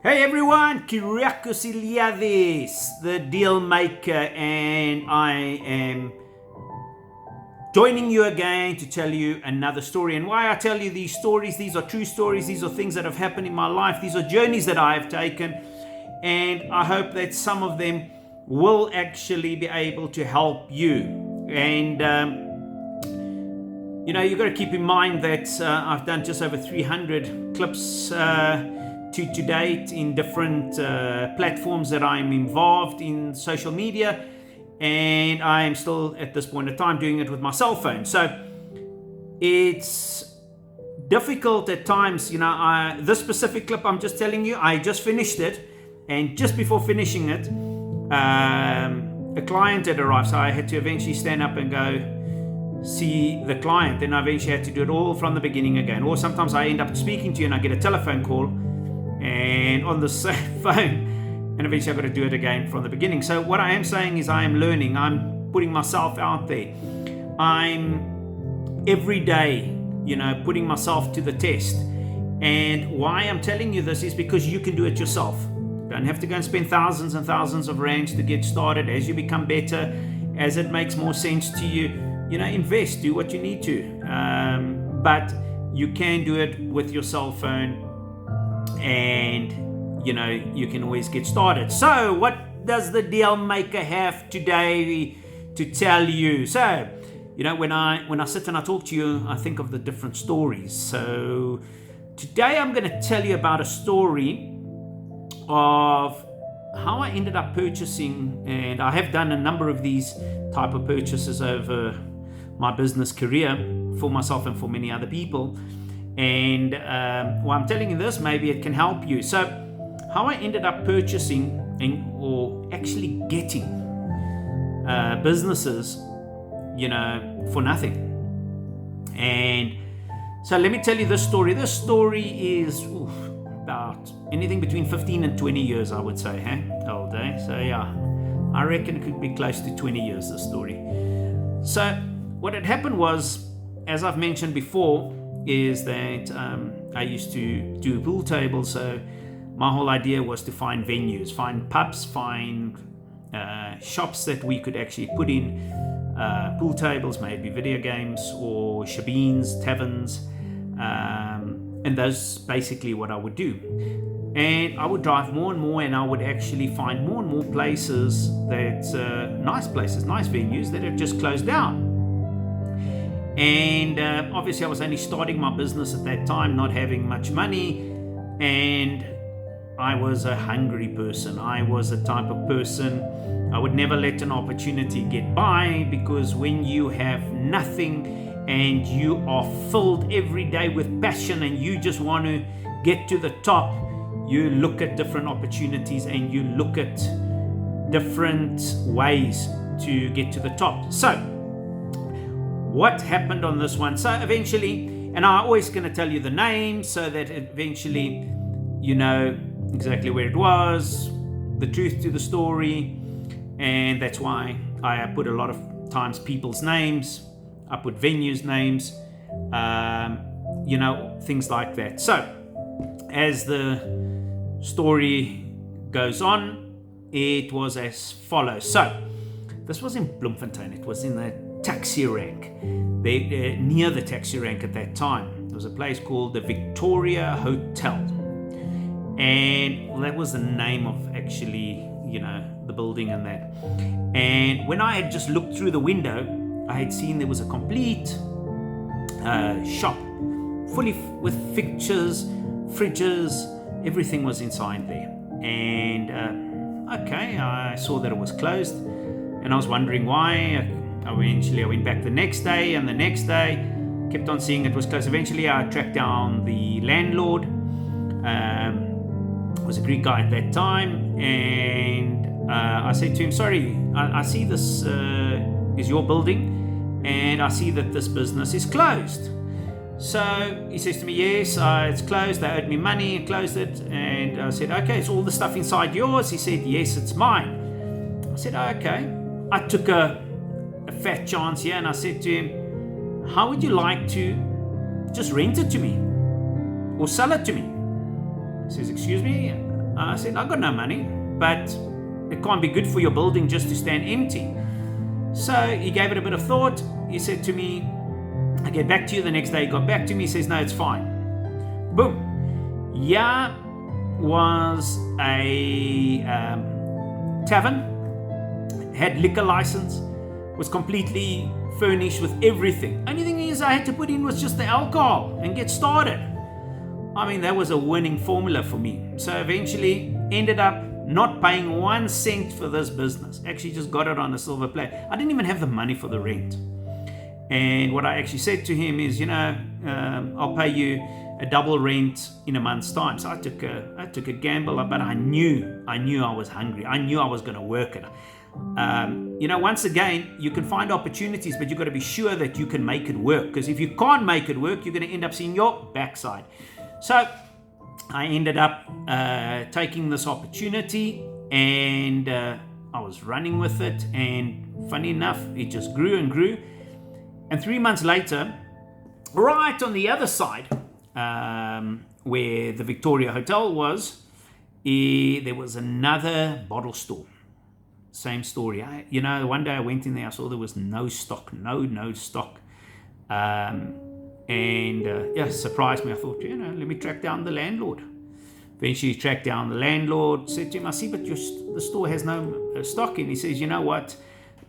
Hey everyone, Kyriacos Eliades, the deal maker, and I am joining you again to tell you another story. And why I tell you these stories, these are true stories, these are things that have happened in my life, these are journeys that I have taken, and I hope that some of them will actually be able to help you. And you've got to keep in mind that I've done just over 300 clips to date in different platforms that I'm involved in social media, and I am still at this point in time doing it with my cell phone. So it's difficult at times. This specific clip I'm just telling you, I just finished it, and just before finishing it, a client had arrived, so I had to eventually stand up and go see the client. Then I eventually had to do it all from the beginning again. Or sometimes I end up speaking to you and I get a telephone call and on the same phone, and eventually I've got to do it again from the beginning. So what I am saying is I am learning. I'm putting myself out there. I'm every day, putting myself to the test. And why I'm telling you this is because you can do it yourself. You don't have to go and spend thousands and thousands of rands to get started. As you become better, as it makes more sense to you, invest, do what you need to. But you can do it with your cell phone, and you can always get started. So what does the deal maker have today to tell you? So when I sit and I talk to you, I think of the different stories. So today I'm going to tell you about a story of how I ended up purchasing, and I have done a number of these type of purchases over my business career for myself and for many other people. And while I'm telling you this, maybe it can help you. So how I ended up purchasing or actually getting businesses, for nothing. And so let me tell you this story. This story is about anything between 15 and 20 years, I would say, old day. So yeah, I reckon it could be close to 20 years, this story. So what had happened was, as I've mentioned before, is that I used to do pool tables. So my whole idea was to find venues, find pubs, find shops that we could actually put in pool tables, maybe video games or shebeens, taverns, and that's basically what I would do. And I would drive more and more, and I would actually find more and more places that nice venues that have just closed down. And obviously I was only starting my business at that time, not having much money, and I was a hungry person. I was a type of person, I would never let an opportunity get by, because when you have nothing and you are filled every day with passion and you just want to get to the top, you look at different opportunities and you look at different ways to get to the top. So what happened on this one? So eventually, and I'm always going to tell you the name so that eventually you know exactly where it was, the truth to the story. And that's why I put a lot of times people's names, I put venues names, things like that. So as the story goes on, it was as follows. So this was in Bloemfontein. It was in the taxi rank. Near the taxi rank at that time, there was a place called the Victoria Hotel, and that was the name of actually the building and that. And when I had just looked through the window, I had seen there was a complete shop fully with fixtures, fridges, everything was inside there. And I saw that it was closed, and I was wondering why. Eventually I went back the next day, and the next day kept on seeing it was closed. Eventually I tracked down the landlord. Was a Greek guy at that time, and I said to him, sorry, I see this is your building, and I see that this business is closed. So he says to me, yes, it's closed, they owed me money and closed it. And I said, okay, is all the stuff inside yours? He said, yes, it's mine. I said, okay. I took a fat chance here, and I said to him, how would you like to just rent it to me or sell it to me? He says, excuse me, I said, I've got no money, but it can't be good for your building just to stand empty. So he gave it a bit of thought. He said to me, I'll get back to you the next day. He got back to me, he says, no, it's fine. Boom. Yeah, was a tavern, had liquor license, was completely furnished with everything. Only thing is I had to put in was just the alcohol and get started. I mean, that was a winning formula for me. So eventually ended up not paying 1 cent for this business. Actually just got it on a silver plate. I didn't even have the money for the rent. And what I actually said to him is, I'll pay you a double rent in a month's time. So I took a gamble, but I knew I was hungry. I knew I was going to work it. Once again, you can find opportunities, but you've got to be sure that you can make it work. Because if you can't make it work, you're going to end up seeing your backside. So I ended up taking this opportunity, and I was running with it. And funny enough, it just grew and grew. And 3 months later, right on the other side, where the Victoria Hotel was, there was another bottle store. Same story. One day I went in there, I saw there was no stock, no stock. It surprised me. I thought, let me track down the landlord. Eventually tracked down the landlord, said to him, I see, but the store has no stock. And he says, you know what?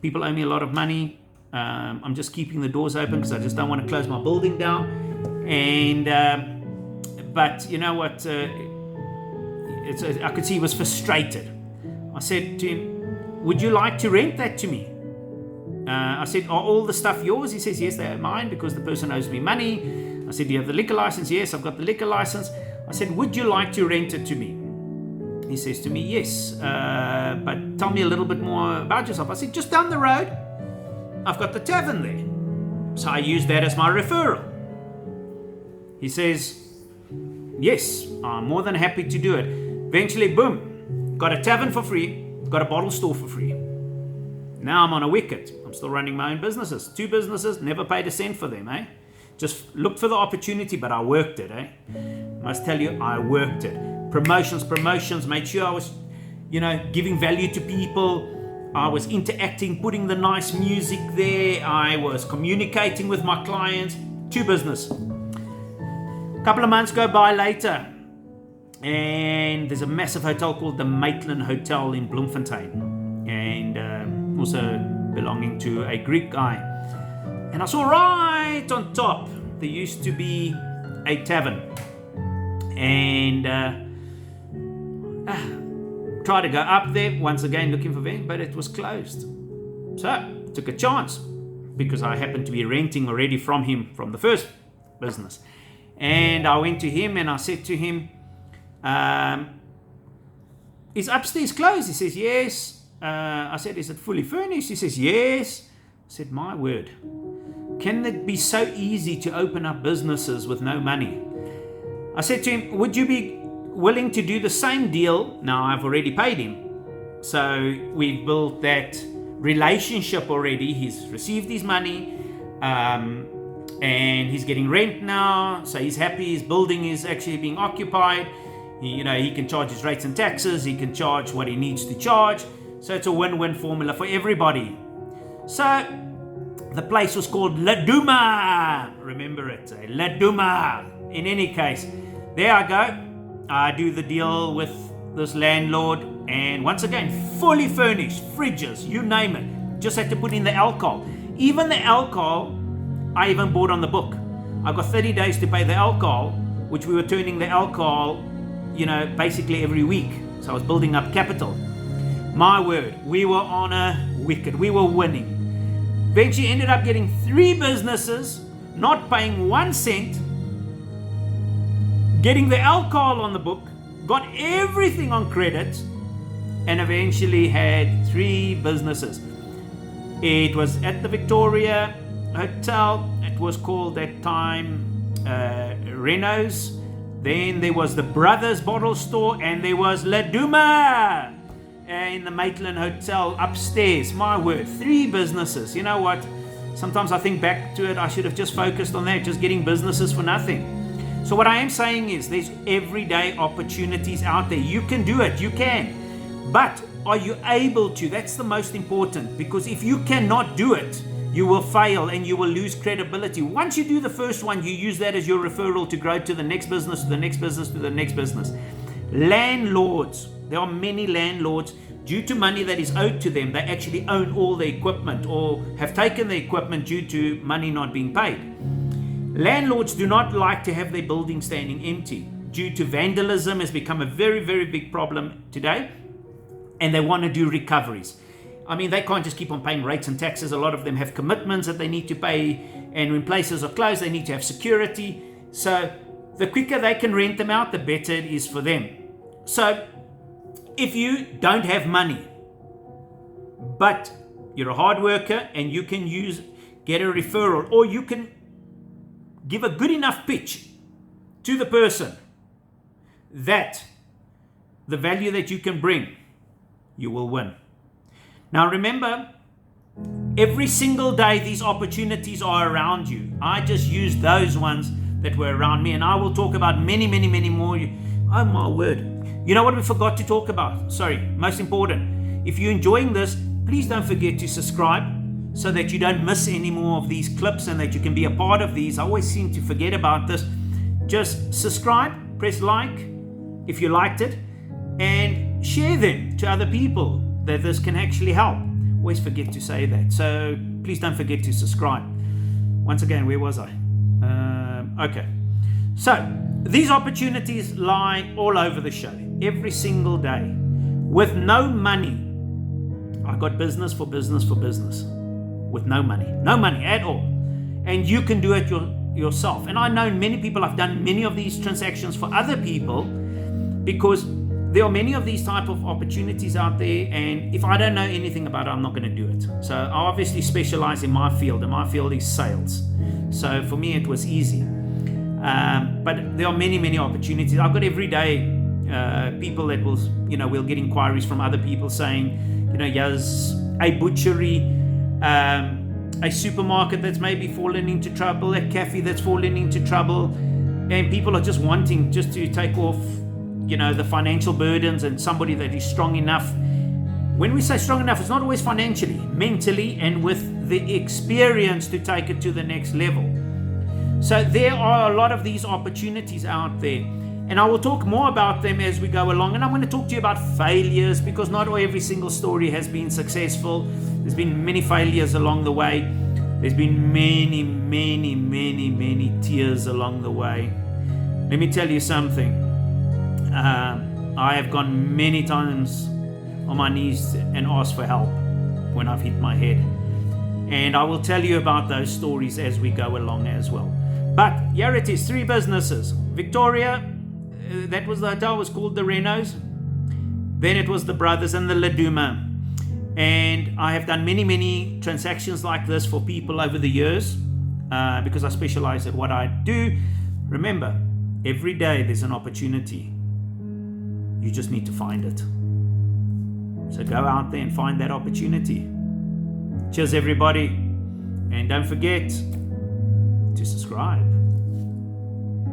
People owe me a lot of money. I'm just keeping the doors open because I just don't want to close my building down. But you know what? I could see he was frustrated. I said to him, would you like to rent that to me? I said, are all the stuff yours? He says, yes, they're mine because the person owes me money. I said, do you have the liquor license? Yes, I've got the liquor license. I said, would you like to rent it to me? He says to me, yes, but tell me a little bit more about yourself. I said, just down the road, I've got the tavern there. So I used that as my referral. He says, yes, I'm more than happy to do it. Eventually, boom, got a tavern for free, got a bottle store for free. Now I'm on a wicket. I'm still running my own businesses. 2 businesses, never paid a cent for them, eh? Just looked for the opportunity, but I worked it, eh? Must tell you, I worked it. Promotions, made sure I was, giving value to people. I was interacting, putting the nice music there. I was communicating with my clients. 2 business. A couple of months go by later, and there's a massive hotel called the Maitland Hotel in Bloemfontein, and also belonging to a Greek guy. And I saw right on top there used to be a tavern, and tried to go up there once again looking for them, but it was closed. So took a chance because I happened to be renting already from him from the first business. And I went to him and I said to him, is upstairs closed? He says, yes. I said, is it fully furnished? He says, yes. I said, my word, can it be so easy to open up businesses with no money? I said to him, would you be willing to do the same deal? Now I've already paid him. So we've built that relationship already. He's received his money. And he's getting rent now, so he's happy. His building is actually being occupied. He can charge his rates and taxes. He can charge what he needs to charge. So it's a win-win formula for everybody. So the place was called La Duma. Remember it, La Duma. In any case, there I go. I do the deal with this landlord, and once again, fully furnished, fridges, you name it. Just had to put in the alcohol. Even the alcohol, I even bought on the book. I got 30 days to pay the alcohol, which we were turning the alcohol, basically every week. So I was building up capital. My word, we were on a wicket. We were winning. Eventually ended up getting 3 businesses, not paying 1 cent, getting the alcohol on the book, got everything on credit, and eventually had 3 businesses. It was at the Victoria Hotel. It was called that time Renault's. Then there was the Brothers Bottle Store, and there was La Duma in the Maitland Hotel upstairs. My word, 3 businesses. You know what? Sometimes I think back to it, I should have just focused on that, just getting businesses for nothing. So what I am saying is there's everyday opportunities out there. You can do it, you can. But are you able to? That's the most important, because if you cannot do it, you will fail and you will lose credibility. Once you do the first one, you use that as your referral to grow to the next business, to the next business, to the next business. Landlords, there are many landlords, due to money that is owed to them, they actually own all the equipment or have taken the equipment due to money not being paid. Landlords do not like to have their building standing empty. Due to vandalism has become a very, very big problem today, and they want to do recoveries. I mean, they can't just keep on paying rates and taxes. A lot of them have commitments that they need to pay, and when places are closed, they need to have security. So the quicker they can rent them out, the better it is for them. So if you don't have money, but you're a hard worker and you can get a referral, or you can give a good enough pitch to the person that the value that you can bring, you will win. Now remember, every single day these opportunities are around you. I just used those ones that were around me, and I will talk about many, many, many more. Oh my word. You know what we forgot to talk about? Sorry, most important. If you're enjoying this, please don't forget to subscribe so that you don't miss any more of these clips and that you can be a part of these. I always seem to forget about this. Just subscribe, press like if you liked it, and share them to other people that this can actually help. Always forget to say that. So please don't forget to subscribe. Once again, where was I? Okay. So these opportunities lie all over the show, every single day. With no money, I got business for business for business. With no money at all. And you can do it yourself. And I know many people, I've done many of these transactions for other people, because there are many of these type of opportunities out there, and if I don't know anything about it, I'm not going to do it. So I obviously specialize in my field, and my field is sales. So for me, it was easy. But there are many, many opportunities. I've got every day people that will get inquiries from other people saying, yes, a butchery, a supermarket that's maybe fallen into trouble, a cafe that's fallen into trouble, and people are just wanting just to take off the financial burdens, and somebody that is strong enough. When we say strong enough, it's not always financially, mentally, and with the experience to take it to the next level. So there are a lot of these opportunities out there, and I will talk more about them as we go along. And I'm going to talk to you about failures, because not every single story has been successful. There's been many failures along the way. There's been many, many, many, many tears along the way. Let me tell you something. I have gone many times on my knees and asked for help when I've hit my head. And I will tell you about those stories as we go along as well. But here it is, 3 businesses. Victoria, that was the hotel, was called the Renos. Then it was the Brothers and the Laduma. And I have done many, many transactions like this for people over the years, because I specialize at what I do. Remember, every day there's an opportunity. You just need to find it. So go out there and find that opportunity. Cheers, everybody. And don't forget to subscribe.